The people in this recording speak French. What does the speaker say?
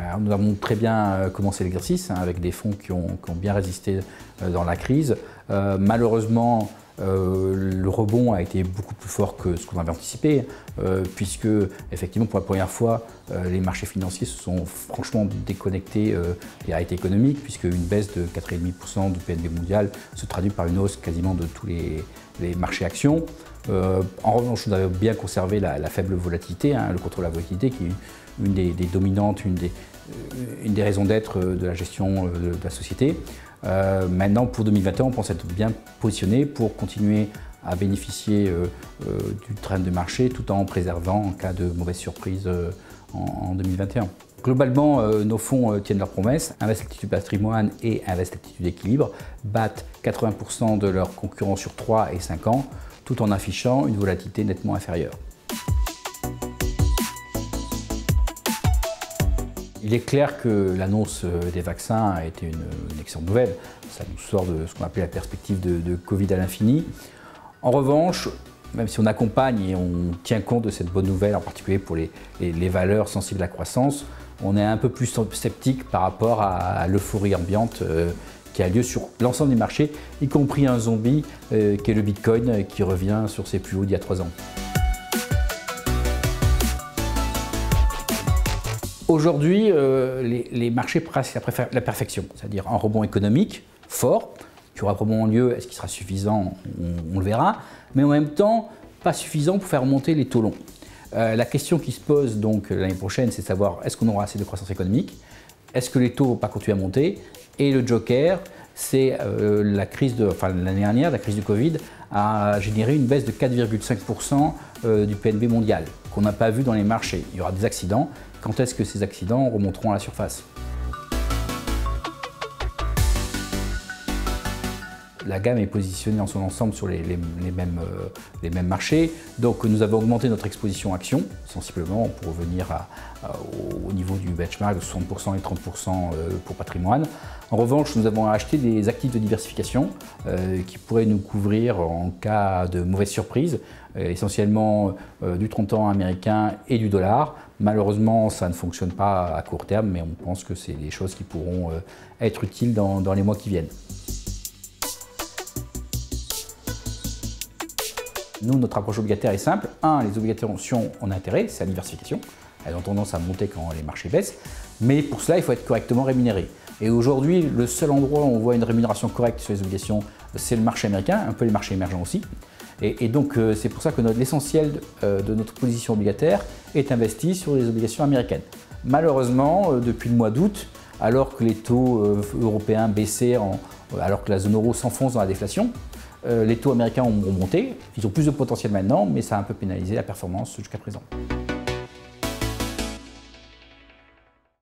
Alors, nous avons très bien commencé l'exercice avec des fonds qui ont bien résisté dans la crise. Malheureusement, le rebond a été beaucoup plus fort que ce qu'on avait anticipé, puisque effectivement pour la première fois les marchés financiers se sont franchement déconnectés des réalités économiques, puisque une baisse de 4,5% du PNB mondial se traduit par une hausse quasiment de tous les marchés actions. En revanche, nous avons bien conservé la faible volatilité, le contrôle de la volatilité qui est une des dominantes, une des raisons d'être de la gestion de la société. Maintenant, pour 2021, on pense être bien positionné pour continuer à bénéficier du train de marché tout en préservant en cas de mauvaise surprise en 2021. Globalement, nos fonds tiennent leurs promesses. Invest Latitude Patrimoine et Invest Latitude Équilibre battent 80% de leurs concurrents sur 3 et 5 ans, tout en affichant une volatilité nettement inférieure. Il est clair que l'annonce des vaccins a été une excellente nouvelle. Ça nous sort de ce qu'on appelle la perspective de Covid à l'infini. En revanche, même si on accompagne et on tient compte de cette bonne nouvelle, en particulier pour les valeurs sensibles à la croissance, on est un peu plus sceptique par rapport à l'euphorie ambiante qui a lieu sur l'ensemble des marchés, y compris un zombie qui est le Bitcoin qui revient sur ses plus hauts d'il y a 3 ans. Aujourd'hui, les marchés pressent la perfection, c'est-à-dire un rebond économique fort, qui aura probablement lieu. Est-ce qu'il sera suffisant? On le verra, mais en même temps, pas suffisant pour faire remonter les taux longs. La question qui se pose donc l'année prochaine, c'est de savoir est-ce qu'on aura assez de croissance économique? Est-ce que les taux ne vont pas continuer à monter? Et le joker, c'est l'année dernière, la crise du Covid a généré une baisse de 4,5% du PNB mondial, qu'on n'a pas vu dans les marchés. Il y aura des accidents. Quand est-ce que ces accidents remonteront à la surface? La gamme est positionnée dans son ensemble sur les mêmes marchés. Donc nous avons augmenté notre exposition actions, sensiblement, pour revenir au niveau du benchmark de 60% et 30% pour patrimoine. En revanche, nous avons acheté des actifs de diversification qui pourraient nous couvrir en cas de mauvaise surprise, essentiellement du 30 ans américain et du dollar. Malheureusement, ça ne fonctionne pas à court terme, mais on pense que c'est des choses qui pourront être utiles dans les mois qui viennent. Nous, notre approche obligataire est simple. Les obligations en intérêt, c'est la diversification. Elles ont tendance à monter quand les marchés baissent. Mais pour cela, il faut être correctement rémunéré. Et aujourd'hui, le seul endroit où on voit une rémunération correcte sur les obligations, c'est le marché américain, un peu les marchés émergents aussi. Et donc, c'est pour ça que l'essentiel de notre position obligataire est investi sur les obligations américaines. Malheureusement, depuis le mois d'août, alors que les taux européens baissaient, alors que la zone euro s'enfonce dans la déflation, les taux américains ont remonté. Ils ont plus de potentiel maintenant, mais ça a un peu pénalisé la performance jusqu'à présent.